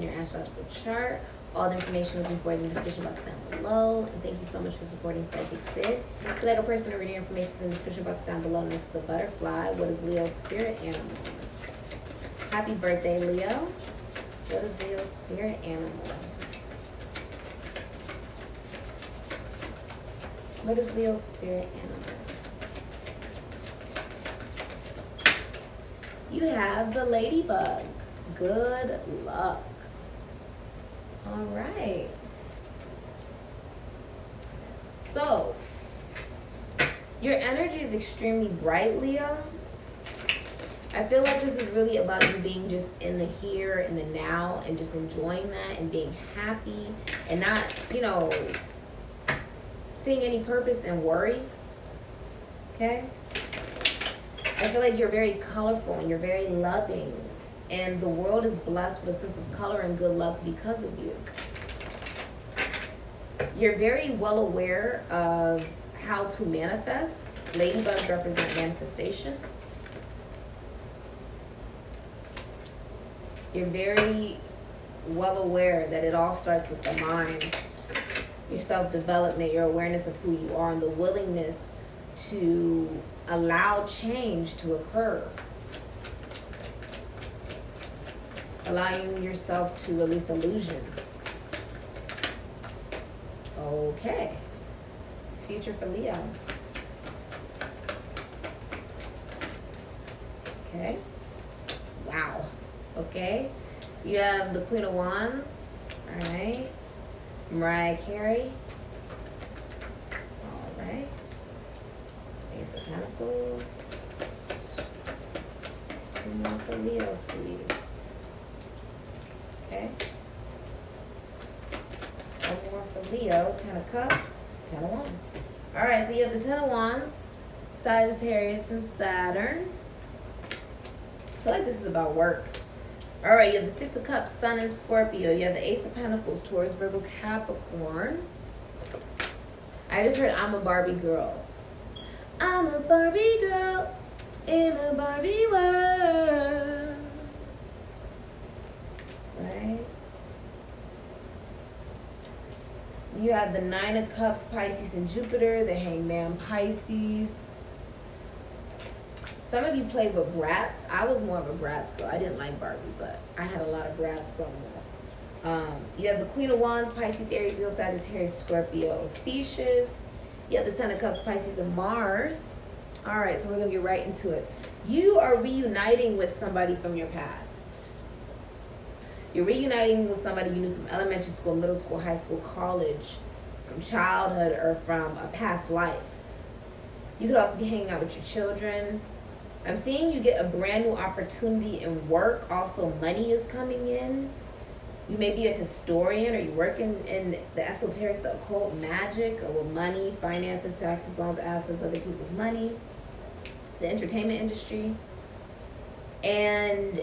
your astrological chart. All the information looking for is in the description box down below. And thank you so much for supporting Sikiksyd. If you'd like a personal reading, information is in the description box down below next to the butterfly. What is Leo's spirit animal? Happy birthday, Leo. What is Leo's spirit animal? What is Leo's spirit animal? You have the ladybug. Good luck. All right. So, your energy is extremely bright, Leo. I feel like this is really about you being just in the here and the now and just enjoying that and being happy and not, you know, seeing any purpose in worry. Okay? I feel like you're very colorful and you're very loving. And the world is blessed with a sense of color and good luck because of you. You're very well aware of how to manifest. Ladybugs represent manifestation. You're very well aware that it all starts with the mind. Your self-development, your awareness of who you are, and the willingness to allow change to occur. Allowing yourself to release illusion. Okay. Future for Leo. Okay. Wow. Okay. You have the Queen of Wands. All right. Mariah Carey. All right. Ace of Pentacles. One more for Leo, please. Okay. One more for Leo. 10 of Cups. 10 of Wands. All right, so you have the 10 of Wands, Sagittarius, and Saturn. I feel like this is about work. All right, you have the 6 of Cups, Sun and Scorpio. You have the Ace of Pentacles, Taurus, Virgo, Capricorn. I just heard I'm a Barbie girl. I'm a Barbie girl in a Barbie world. Right? You have the 9 of Cups, Pisces and Jupiter, the Hangman, Pisces. Some of you played with brats. I was more of a brats girl. I didn't like Barbies, but I had a lot of brats growing up. You have the Queen of Wands, Pisces, Aries, Leo, Sagittarius, Scorpio, Theseus. You have the 10 of Cups, Pisces, and Mars. All right, so we're going to get right into it. You are reuniting with somebody from your past. You're reuniting with somebody you knew from elementary school, middle school, high school, college, from childhood, or from a past life. You could also be hanging out with your children. I'm seeing you get a brand new opportunity in work. Also, money is coming in. You may be a historian, or you're working in the esoteric, the occult, magic, or with money, finances, taxes, loans, assets, other people's money, the entertainment industry. And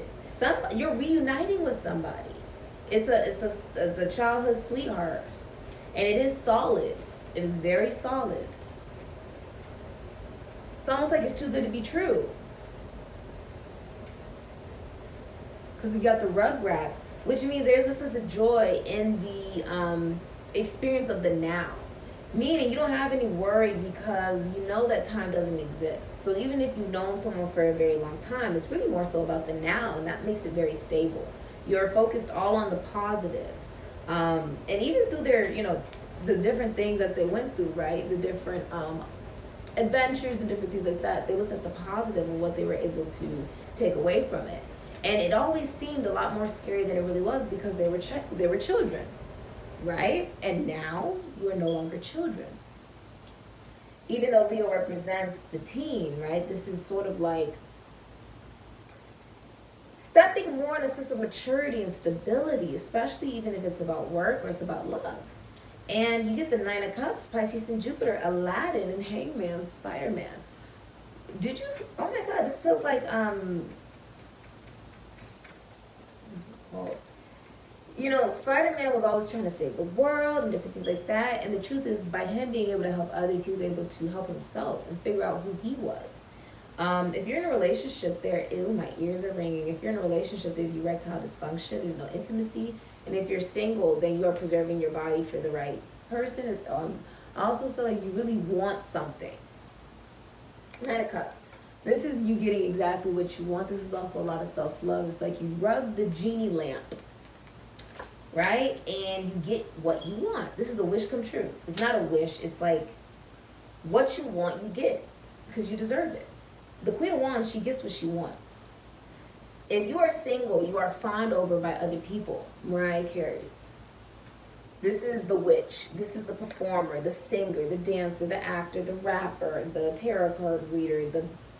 you're reuniting with somebody. It's a childhood sweetheart, and it is solid. It is very solid. It's almost like it's too good to be true. Because you got the Rugrats, which means there's a sense of joy in the experience of the now. Meaning you don't have any worry because you know that time doesn't exist. So even if you've known someone for a very long time, it's really more so about the now, and that makes it very stable. You're focused all on the positive. And even through their, the different things that they went through, right? The different adventures and different things like that, they looked at the positive and what they were able to take away from it. And it always seemed a lot more scary than it really was because they were children, right? And now you are no longer children. Even though Leo represents the teen, right? This is sort of like stepping more in a sense of maturity and stability, especially even if it's about work or it's about love. And you get the 9 of Cups, Pisces and Jupiter, Aladdin and Hangman, Spider-Man. Did you, oh my God, this feels like, Spider-Man was always trying to save the world and different things like that. And the truth is, by him being able to help others, he was able to help himself and figure out who he was. If you're in a relationship, my ears are ringing. If you're in a relationship, there's erectile dysfunction, there's no intimacy, And if you're single, then you are preserving your body for the right person. I also feel like you really want something. Knight of Cups. This is you getting exactly what you want. This is also a lot of self-love. It's like you rub the genie lamp, right? And you get what you want. This is a wish come true. It's not a wish. It's like what you want, you get. Because you deserve it. The Queen of Wands, she gets what she wants. If you are single, you are fawned over by other people. Mariah Carey's. This is the witch. This is the performer, the singer, the dancer, the actor, the rapper, the tarot card reader,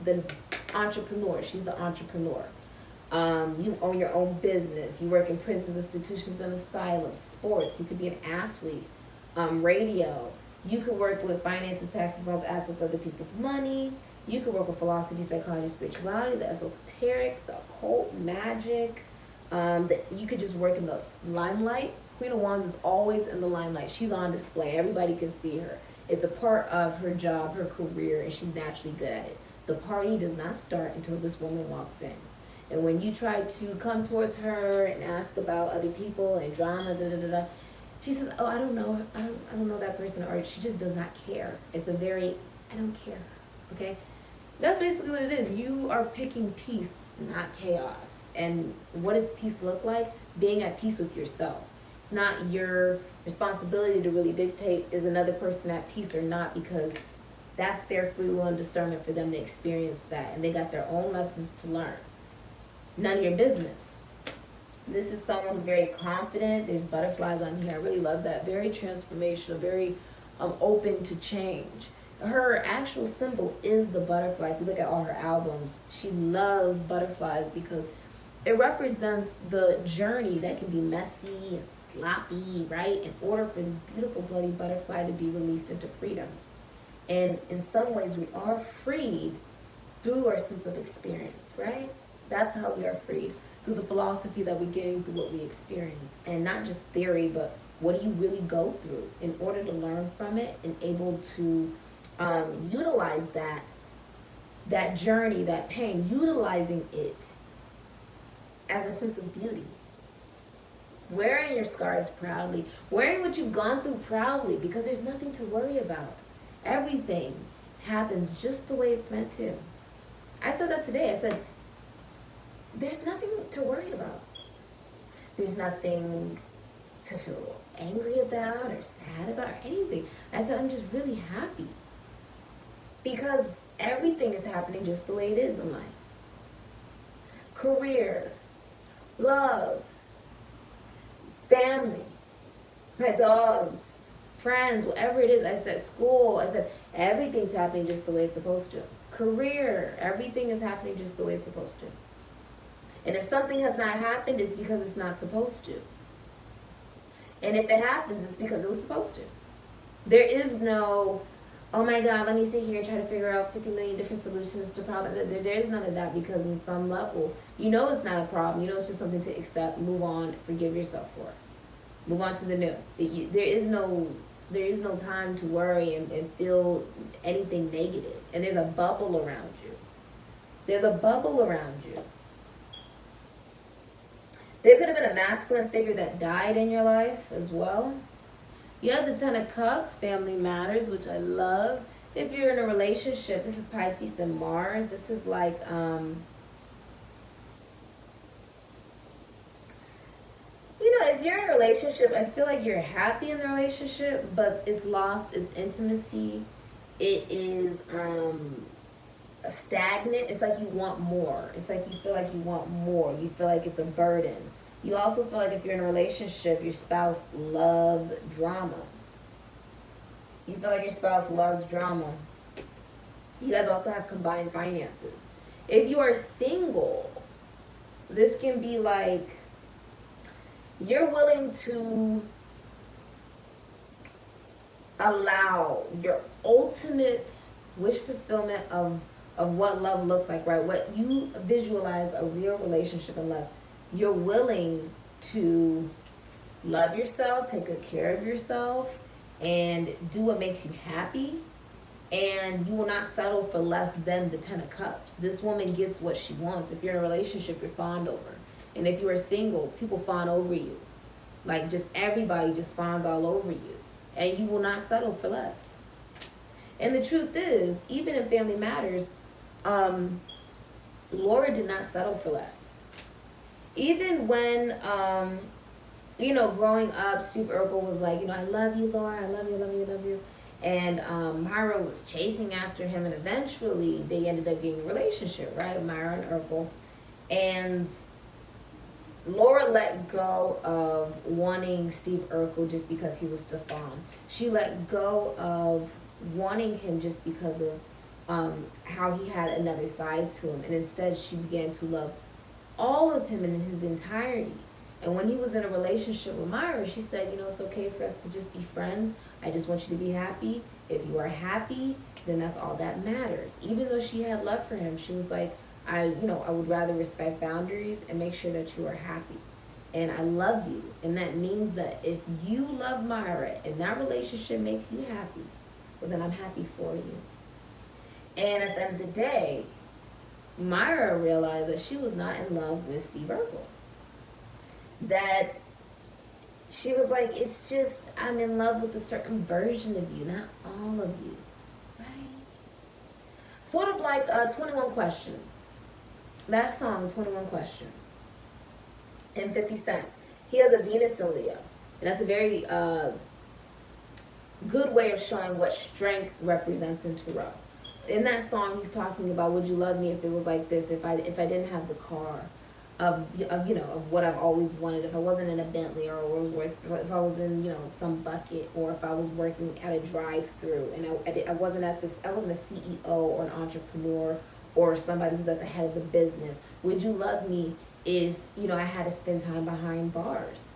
the entrepreneur. She's the entrepreneur. You own your own business. You work in prisons, institutions, and asylums. Sports. You could be an athlete. Radio. You could work with finances, taxes, laws, assets, other people's money. You could work with philosophy, psychology, spirituality, the esoteric, the occult, magic. You could just work in the limelight. Queen of Wands is always in the limelight. She's on display. Everybody can see her. It's a part of her job, her career, and she's naturally good at it. The party does not start until this woman walks in. And when you try to come towards her and ask about other people and drama, she says, oh, I don't know. I don't know that person. Or she just does not care. It's a very, I don't care. Okay? That's basically what it is. You are picking peace, not chaos. And what does peace look like? Being at peace with yourself. It's not your responsibility to really dictate is another person at peace or not, because that's their free will and discernment for them to experience that. And they got their own lessons to learn. None of your business. This is someone who's very confident. There's butterflies on here. I really love that. Very transformational, very open to change. Her actual symbol is the butterfly. If you look at all her albums, she loves butterflies because it represents the journey that can be messy and sloppy, right? In order for this beautiful bloody butterfly to be released into freedom. And in some ways, we are freed through our sense of experience, right? That's how we are freed, through the philosophy that we gain through what we experience. And not just theory, but what do you really go through in order to learn from it and able to utilize that journey, that pain, utilizing it as a sense of beauty. Wearing your scars proudly, wearing what you've gone through proudly, because there's nothing to worry about. Everything happens just the way it's meant to. I said that today. I said, there's nothing to worry about. There's nothing to feel angry about or sad about or anything. I said, I'm just really happy. Because everything is happening just the way it is in life. Career, love, family, my dogs, friends, whatever it is. I said school. I said everything's happening just the way it's supposed to. Career, everything is happening just the way it's supposed to. And if something has not happened, it's because it's not supposed to. And if it happens, it's because it was supposed to. There is no, oh my God, let me sit here and try to figure out 50 million different solutions to problems. There is none of that, because in some level, you know it's not a problem. You know it's just something to accept, move on, forgive yourself for. Move on to the new. There is no time to worry and feel anything negative. And there's a bubble around you. There's a bubble around you. There could have been a masculine figure that died in your life as well. You have the Ten of Cups, family matters, which I love. If you're in a relationship, this is Pisces and Mars. This is like, if you're in a relationship, I feel like you're happy in the relationship, but it's lost its intimacy. It is stagnant. It's like you want more. It's like you feel like you want more. You feel like it's a burden. You also feel like if you're in a relationship, your spouse loves drama. You feel like your spouse loves drama. You guys also have combined finances. If you are single, this can be like you're willing to allow your ultimate wish fulfillment of what love looks like, right? What you visualize a real relationship and love. You're willing to love yourself, take good care of yourself, and do what makes you happy. And you will not settle for less than the Ten of Cups. This woman gets what she wants. If you're in a relationship, you're fawned over. And if you are single, people fawn over you. Like, just everybody just spawns all over you. And you will not settle for less. And the truth is, even in Family Matters, Laura did not settle for less. Even when, you know, growing up, Steve Urkel was like, you know, I love you, Laura, I love you, love you, love you. And Myra was chasing after him, and eventually they ended up getting a relationship, right? Myra and Urkel. And Laura let go of wanting Steve Urkel just because he was Stefan. She let go of wanting him just because of how he had another side to him. And instead she began to love all of him in his entirety. And when he was in a relationship with Myra, she said, you know, it's okay for us to just be friends. I just want you to be happy. If you are happy, then that's all that matters. Even though she had love for him, she was like, I would rather respect boundaries and make sure that you are happy. And I love you. And that means that if you love Myra and that relationship makes you happy, well, then I'm happy for you. And at the end of the day, Myra realized that she was not in love with Steve Urkel. That she was like, it's just, I'm in love with a certain version of you, not all of you, right? Sort of like 21 Questions. That song, 21 Questions. And 50 Cent. He has a Venus in Leo. And that's a very good way of showing what strength represents in Tarot. In that song, he's talking about, would you love me if it was like this, if I didn't have the car of what I've always wanted, if I wasn't in a Bentley or a Rolls Royce, if I was in, some bucket, or if I was working at a drive-through and I wasn't a CEO or an entrepreneur or somebody who's at the head of the business. Would you love me if, I had to spend time behind bars?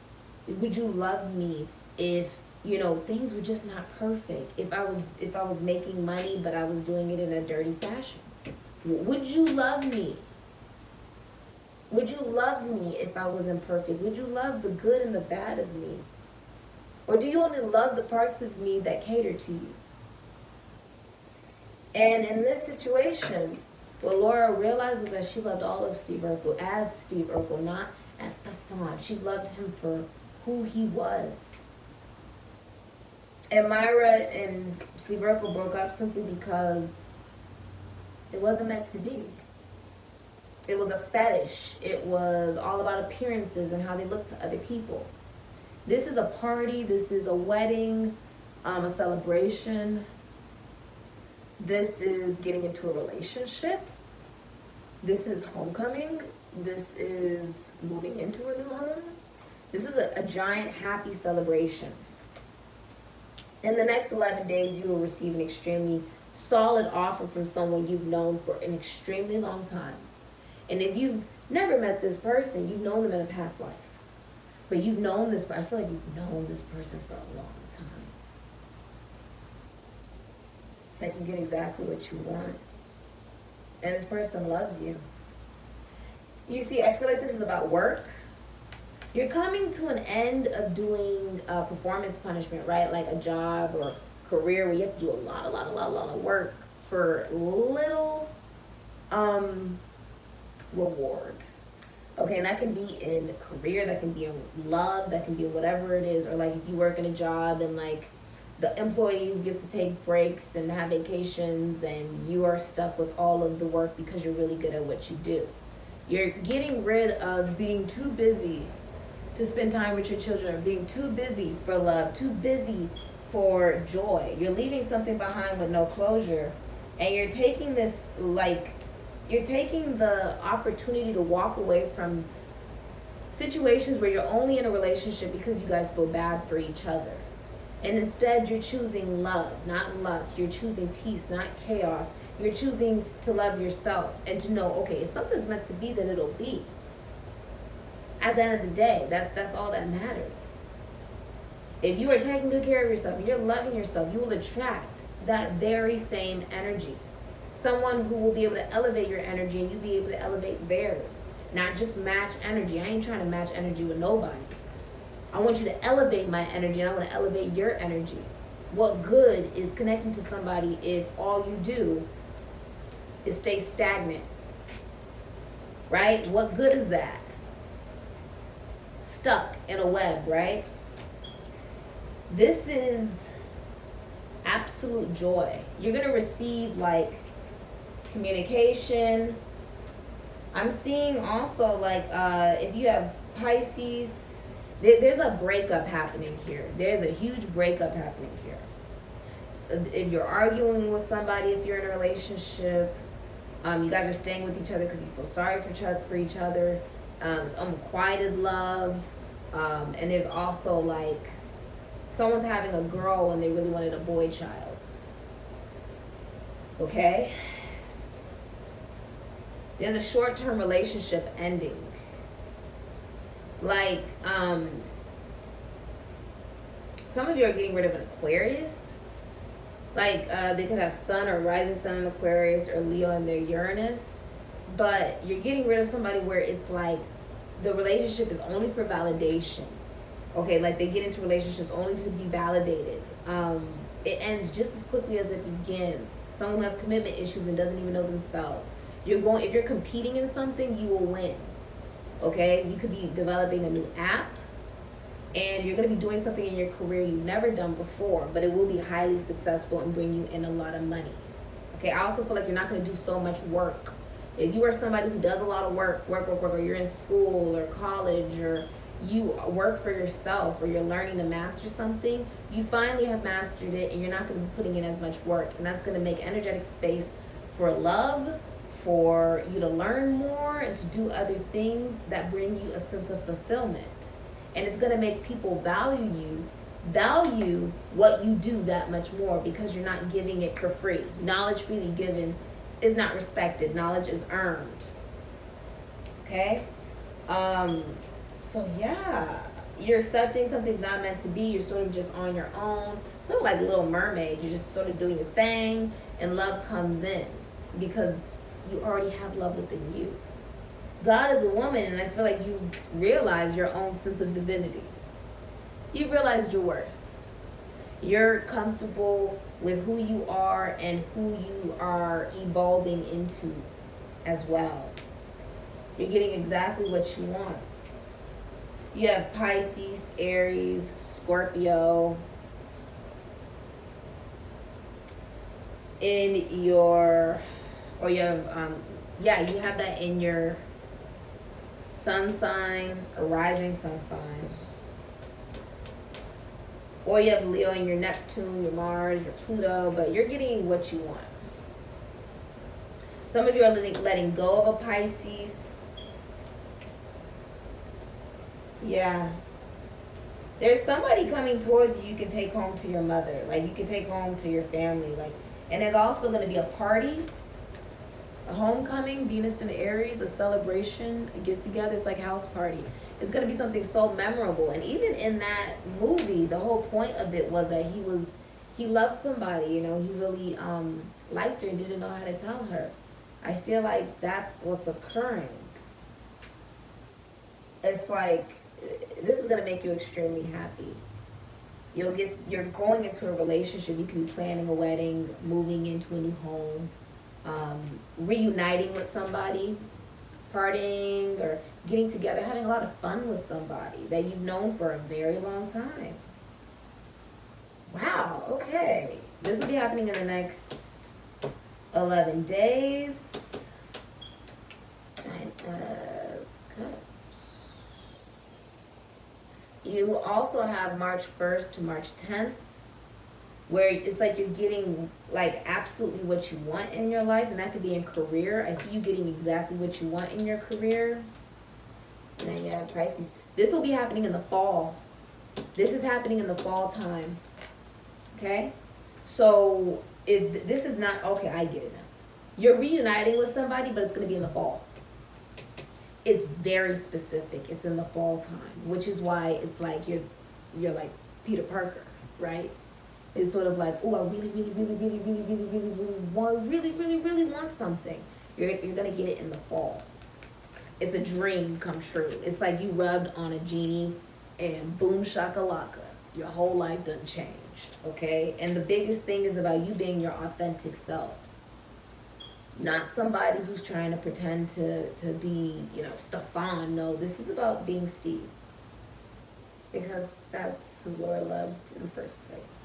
Would you love me if, things were just not perfect? If I was making money, but I was doing it in a dirty fashion? Would you love me? Would you love me if I was imperfect? Would you love the good and the bad of me? Or do you only love the parts of me that cater to you? And in this situation, what Laura realized was that she loved all of Steve Urkel as Steve Urkel, not as Stefan. She loved him for who he was. And Myra and Steve Urkel broke up simply because it wasn't meant to be. It was a fetish. It was all about appearances and how they looked to other people. This is a party. This is a wedding, a celebration. This is getting into a relationship. This is homecoming. This is moving into a new home. This is a giant happy celebration. In the next 11 days, you will receive an extremely solid offer from someone you've known for an extremely long time. And if you've never met this person, you've known them in a past life. But you've known this, I feel like you've known this person for a long time. It's like you get exactly what you want. And this person loves you. You see, I feel like this is about work. You're coming to an end of doing performance punishment, right? Like a job or career where you have to do a lot of work for little reward. Okay, and that can be in career, that can be in love, that can be whatever it is. Or like if you work in a job and like the employees get to take breaks and have vacations and you are stuck with all of the work because you're really good at what you do. You're getting rid of being too busy to spend time with your children, or being too busy for love, too busy for joy. You're leaving something behind with no closure, and you're taking this, you're taking the opportunity to walk away from situations where you're only in a relationship because you guys feel bad for each other. And instead, you're choosing love, not lust. You're choosing peace, not chaos. You're choosing to love yourself and to know, okay, if something's meant to be, then it'll be. At the end of the day, that's all that matters. If you are taking good care of yourself, you're loving yourself, you will attract that very same energy. Someone who will be able to elevate your energy and you'll be able to elevate theirs. Not just match energy. I ain't trying to match energy with nobody. I want you to elevate my energy and I want to elevate your energy. What good is connecting to somebody if all you do is stay stagnant? Right? What good is that? stuck in a web, right? This is absolute joy. You're going to receive like communication. I'm seeing also like if you have Pisces, there's a breakup happening here. There's a huge breakup happening here. If you're arguing with somebody, if you're in a relationship, you guys are staying with each other because you feel sorry for each other. It's unrequited love. And there's also like someone's having a girl when they really wanted a boy child. Okay? There's a short-term relationship ending. Like, some of you are getting rid of an Aquarius. Like, they could have Sun or rising Sun in Aquarius or Leo in their Uranus. But you're getting rid of somebody where it's like the relationship is only for validation. Okay, like they get into relationships only to be validated. It ends just as quickly as it begins. Someone has commitment issues and doesn't even know themselves. If you're competing in something, you will win. Okay, you could be developing a new app, and you're going to be doing something in your career you've never done before, but it will be highly successful and bring you in a lot of money. Okay, I also feel like you're not going to do so much work. If you are somebody who does a lot of work, or you're in school or college, or you work for yourself, or you're learning to master something, you finally have mastered it, and you're not going to be putting in as much work, and that's going to make energetic space for love, for you to learn more, and to do other things that bring you a sense of fulfillment. And it's going to make people value what you do that much more, because you're not giving it for free. Knowledge freely given is not respected. Knowledge is earned. Okay? So yeah, you're accepting something's not meant to be. You're sort of just on your own. Sort of like Little Mermaid. You're just sort of doing your thing, and love comes in because you already have love within you. God is a woman, and I feel like you realize your own sense of divinity. You realize your worth. You're comfortable with who you are and who you are evolving into as well. You're getting exactly what you want. You have Pisces, Aries, Scorpio in your, or you have, you have that in your sun sign or rising sun sign. Or you have Leo in your Neptune, your Mars, your Pluto, but you're getting what you want. Some of you are letting go of a Pisces. Yeah. There's somebody coming towards you can take home to your mother. Like, you can take home to your family. Like, and there's also going to be a party, a homecoming, Venus and Aries, a celebration, a get-together. It's like house party. It's going to be something so memorable. And even in that movie, the whole point of it was that he loved somebody, you know, he really liked her and didn't know how to tell her. I feel like that's what's occurring. It's like, this is going to make you extremely happy. You're going into a relationship. You can be planning a wedding, moving into a new home, reuniting with somebody, partying or getting together, having a lot of fun with somebody that you've known for a very long time. Wow, okay. This will be happening in the next 11 days. Nine of Cups. You also have March 1st to March 10th, where it's like you're getting like absolutely what you want in your life, and that could be in career. I see you getting exactly what you want in your career. And then you have Pisces. This will be happening in the fall. This is happening in the fall time. Okay? So if this is not, okay, I get it now. You're reuniting with somebody, but it's going to be in the fall. It's very specific. It's in the fall time, which is why it's like you're like Peter Parker, right? It's sort of like, oh, I really want something. You're gonna get it in the fall. It's a dream come true. It's like you rubbed on a genie and boom shakalaka. Your whole life done changed, okay? And the biggest thing is about you being your authentic self. Not somebody who's trying to pretend to be, you know, Stefan. No, this is about being Steve. because that's who Laura loved in the first place.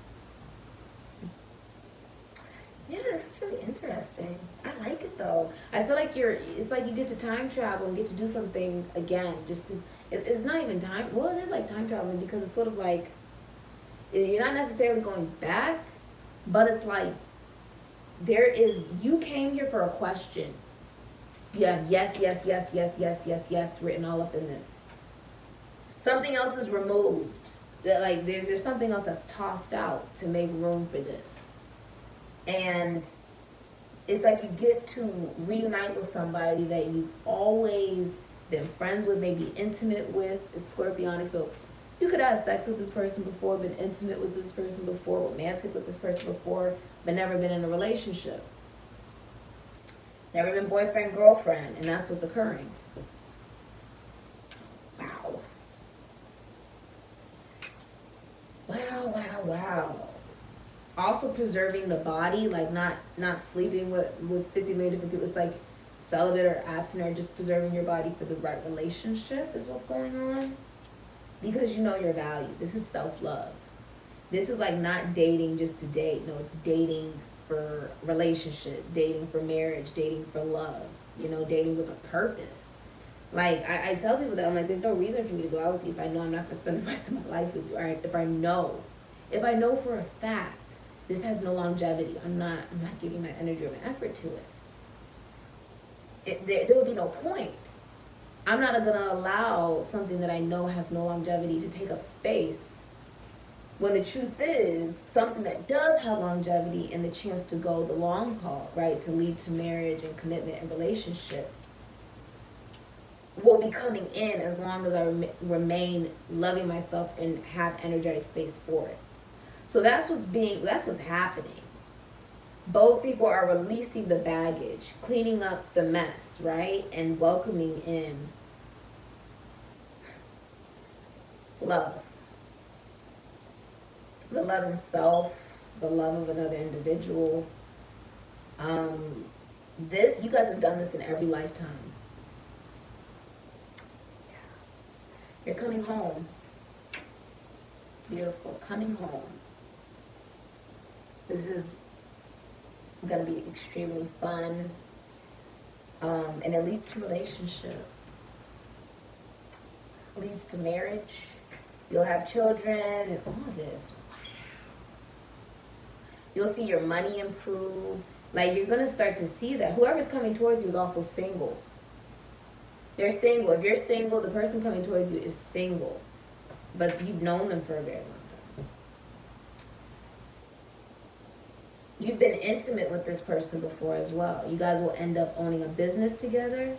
Yeah, this is really interesting. I like it though. I feel like it's like you get to time travel and get to do something again. It's not even time, well, it is like time traveling because it's sort of like, you're not necessarily going back, but it's like, you came here for a question. You have yes, yes, yes, yes, yes, yes, yes written all up in this. Something else is removed. Like there's something else that's tossed out to make room for this. And it's like you get to reunite with somebody that you've always been friends with, maybe intimate with. It's scorpionic, so you could have sex with this person before, been intimate with this person before, romantic with this person before, but never been in a relationship. Never been boyfriend, girlfriend, and that's what's occurring. Wow. Wow, wow, wow. Also preserving the body, like not sleeping with 50 million different people. It's like celibate or abstinent, or just preserving your body for the right relationship is what's going on. Because you know your value. This is self-love. This is like not dating just to date. No, it's dating for relationship, dating for marriage, dating for love, dating with a purpose. Like, I tell people that, I'm like, there's no reason for me to go out with you if I know I'm not going to spend the rest of my life with you. Or if I know for a fact this has no longevity, I'm not giving my energy or my effort to it. There would be no point. I'm not going to allow something that I know has no longevity to take up space, when the truth is something that does have longevity and the chance to go the long haul, right, to lead to marriage and commitment and relationship, will be coming in as long as I remain loving myself and have energetic space for it. So that's what's happening. Both people are releasing the baggage, cleaning up the mess, right? And welcoming in love. The love in self, the love of another individual. You guys have done this in every lifetime. You're coming home. Beautiful. Coming home. This is going to be extremely fun. And it leads to relationship. It leads to marriage. You'll have children and all this. Wow. You'll see your money improve. Like, you're going to start to see that whoever's coming towards you is also single. They're single. If you're single, the person coming towards you is single. But you've known them for a very long time. You've been intimate with this person before as well. You guys will end up owning a business together.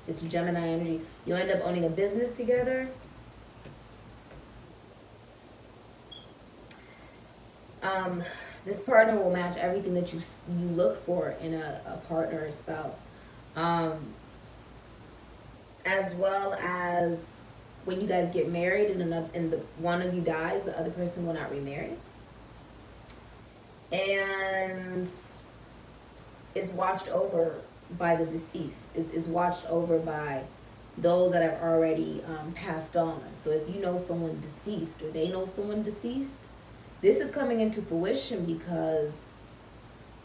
It's Gemini energy. You'll end up owning a business together. This partner will match everything that you look for in a partner or spouse. As well as when you guys get married and one of you dies, the other person will not remarry. And it's watched over by the deceased. It's watched over by those that have already passed on. So if you know someone deceased or they know someone deceased, this is coming into fruition because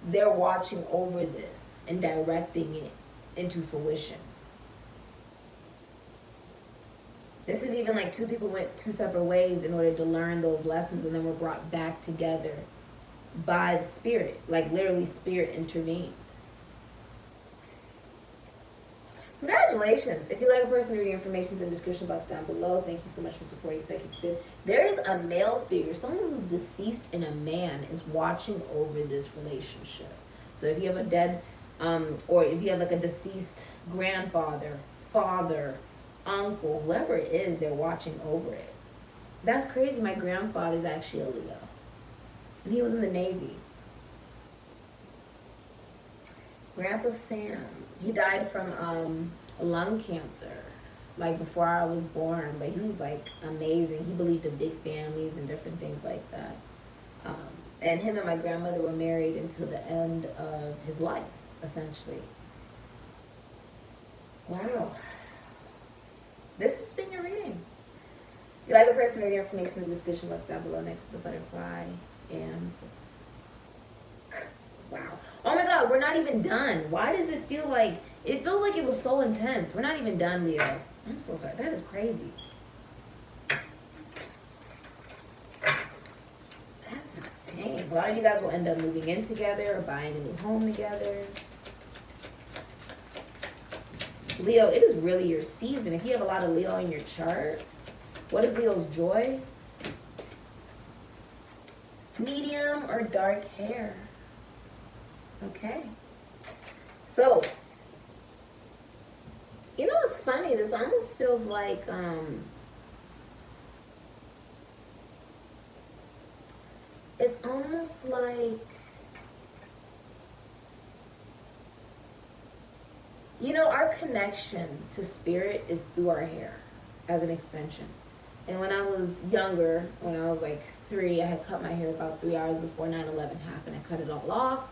they're watching over this and directing it into fruition. This is even like two people went two separate ways in order to learn those lessons and then were brought back together by the spirit. Like literally spirit intervened. Congratulations. If you'd like a person to read information in the description box down below. Thank you so much for supporting Sikiksyd. There is a male figure, someone who's deceased and a man is watching over this relationship. So if you have a dead, or if you have like a deceased grandfather, father, uncle, whoever it is, they're watching over it. That's crazy. My grandfather's actually a Leo. And he was in the Navy. Grandpa Sam, he died from lung cancer, like before I was born, but he was like amazing. He believed in big families and different things like that. And him and my grandmother were married until the end of his life, essentially. Wow. This has been your reading. If you like a person or the information in the description box down below next to the butterfly. And wow. Oh my God, we're not even done. Why does it feel like it was so intense? We're not even done, Leo. I'm so sorry. That is crazy. That's insane. A lot of you guys will end up moving in together or buying a new home together. Leo, it is really your season. If you have a lot of Leo in your chart, what is Leo's joy? Medium or dark hair. Okay. So, you know what's funny? This almost feels like, it's almost like, you know, our connection to spirit is through our hair as an extension. And when I was younger, when I was like 3, I had cut my hair about 3 hours before 9/11 happened. I cut it all off,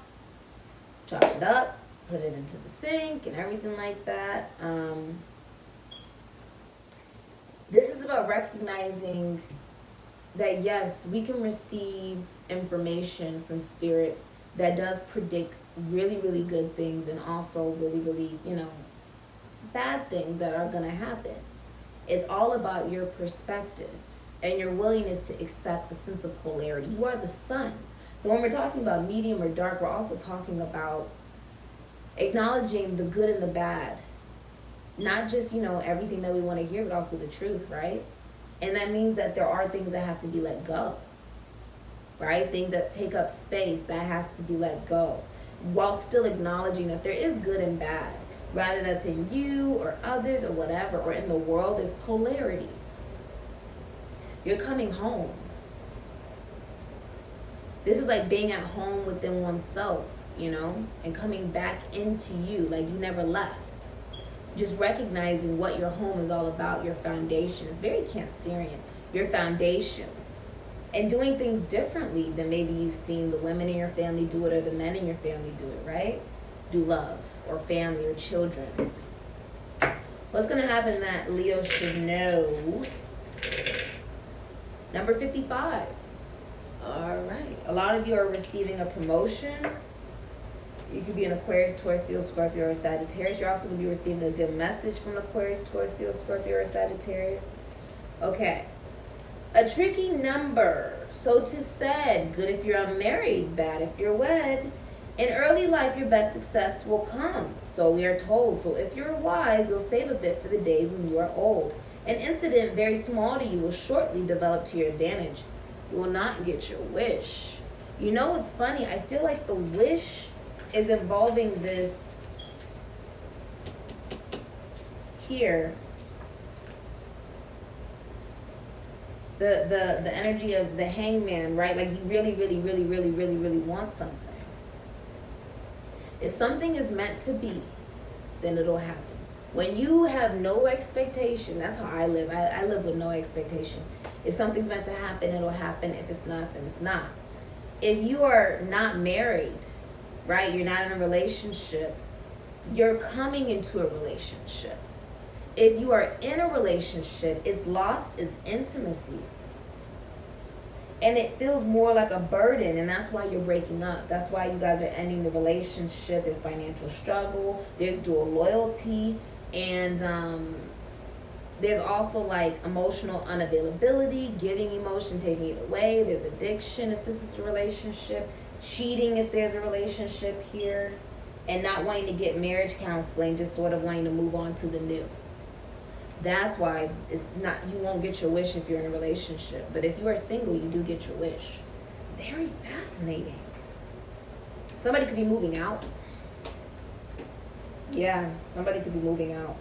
chopped it up, put it into the sink and everything like that. This is about recognizing that yes, we can receive information from spirit that does predict really, really good things and also really, really, you know, bad things that are going to happen. It's all about your perspective and your willingness to accept a sense of polarity. You are the sun. So when we're talking about medium or dark, we're also talking about acknowledging the good and the bad. Not just, you know, everything that we want to hear, but also the truth, right? And that means that there are things that have to be let go, right? Things that take up space, that has to be let go, while still acknowledging that there is good and bad. Rather that's in you or others or whatever, or in the world, is polarity. You're coming home. This is like being at home within oneself, you know, and coming back into you, like you never left. Just recognizing what your home is all about, your foundation. It's very Cancerian, your foundation. And doing things differently than maybe you've seen the women in your family do it or the men in your family do it, right? Do love or family or children. What's going to happen that Leo should know? Number 55. All right. A lot of you are receiving a promotion. You could be an Aquarius, Taurus, Leo, Scorpio, or Sagittarius. You're also going to be receiving a good message from Aquarius, Taurus, Leo, Scorpio, or Sagittarius. Okay. A tricky number. So 'tis said, good if you're unmarried, bad if you're wed. In early life, your best success will come, so we are told. So if you're wise, you'll save a bit for the days when you are old. An incident very small to you will shortly develop to your advantage. You will not get your wish. You know what's funny? I feel like the wish is involving this here. The energy of the hangman, right? Like you really, really, really, really, really, really want something. If something is meant to be, then it'll happen. When you have no expectation, that's how I live. I live with no expectation. If something's meant to happen, it'll happen. If it's not, then it's not. If you are not married, right? You're not in a relationship. You're coming into a relationship. If you are in a relationship, it's lost its intimacy. And it feels more like a burden, and that's why you're breaking up. That's why you guys are ending the relationship. There's financial struggle, there's dual loyalty, and there's also like emotional unavailability, giving emotion, taking it away. There's addiction if this is a relationship, cheating if there's a relationship here, and not wanting to get marriage counseling, just sort of wanting to move on to the new. That's why it's not, you won't get your wish if you're in a relationship. But if you are single, you do get your wish. Very fascinating. Somebody could be moving out. Yeah, somebody could be moving out.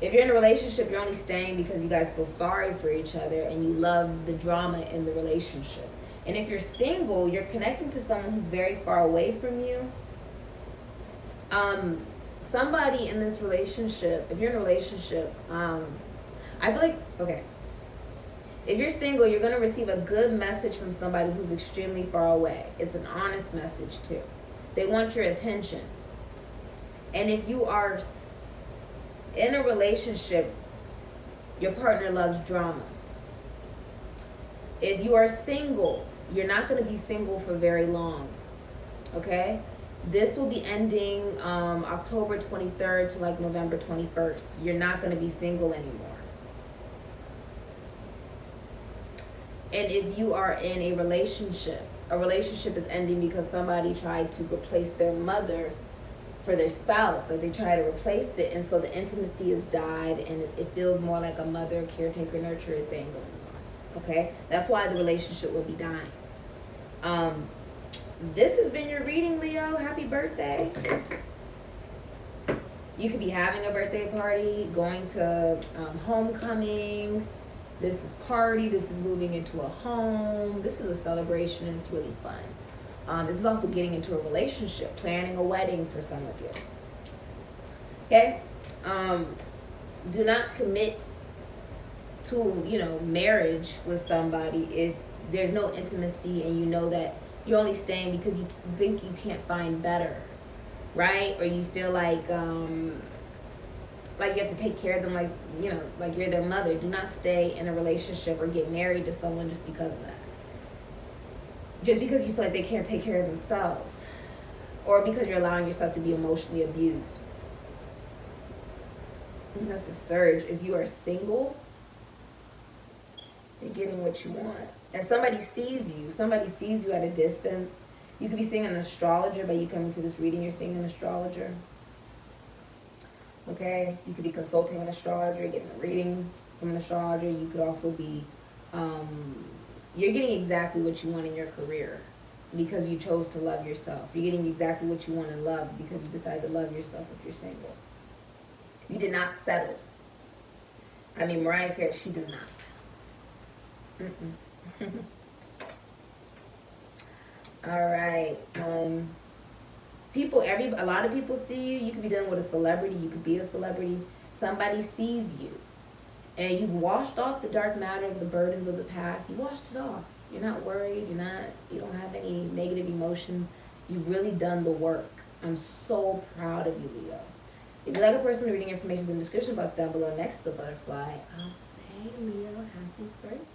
If you're in a relationship, you're only staying because you guys feel sorry for each other and you love the drama in the relationship. And if you're single, you're connecting to someone who's very far away from you. Somebody in this relationship, if you're in a relationship, I feel like, okay, if you're single, you're going to receive a good message from somebody who's extremely far away. It's an honest message too. They want your attention. And if you are in a relationship, Your partner loves drama. If you are single, you're not going to be single for very long. Okay? This will be ending October 23rd to like November 21st. You're not going to be single anymore. And if you are in a relationship is ending because somebody tried to replace their mother for their spouse. Like they try to replace it, and so the intimacy has died, and it feels more like a mother, caretaker, nurturer thing going on. Okay? That's why the relationship will be dying. This has been your reading, Leo. Happy birthday. You could be having a birthday party, going to homecoming. This is party. This is moving into a home. This is a celebration, and it's really fun. This is also getting into a relationship, planning a wedding for some of you. Okay? Do not commit to, marriage with somebody if there's no intimacy and you know that you're only staying because you think you can't find better, right? Or you feel like you have to take care of them like you're their mother. Do not stay in a relationship or get married to someone just because of that. Just because you feel like they can't take care of themselves. Or because you're allowing yourself to be emotionally abused. And that's a surge. If you are single, you're getting what you want. And somebody sees you at a distance. You could be seeing an astrologer. By you coming to this reading, you're seeing an astrologer. Okay? You could be consulting an astrologer, getting a reading from an astrologer. You could also be, you're getting exactly what you want in your career because you chose to love yourself. You're getting exactly what you want in love because you decided to love yourself if you're single. You did not settle. I mean, Mariah Carey, she does not settle. All right. A lot of people see you. You could be dealing with a celebrity. You could be a celebrity. Somebody sees you. And you've washed off the dark matter of the burdens of the past. You washed it off. You're not worried. You don't have any negative emotions. You've really done the work. I'm so proud of you, Leo. If you like a personal reading, information is in the description box down below next to the butterfly. I'll say, Leo, happy birthday.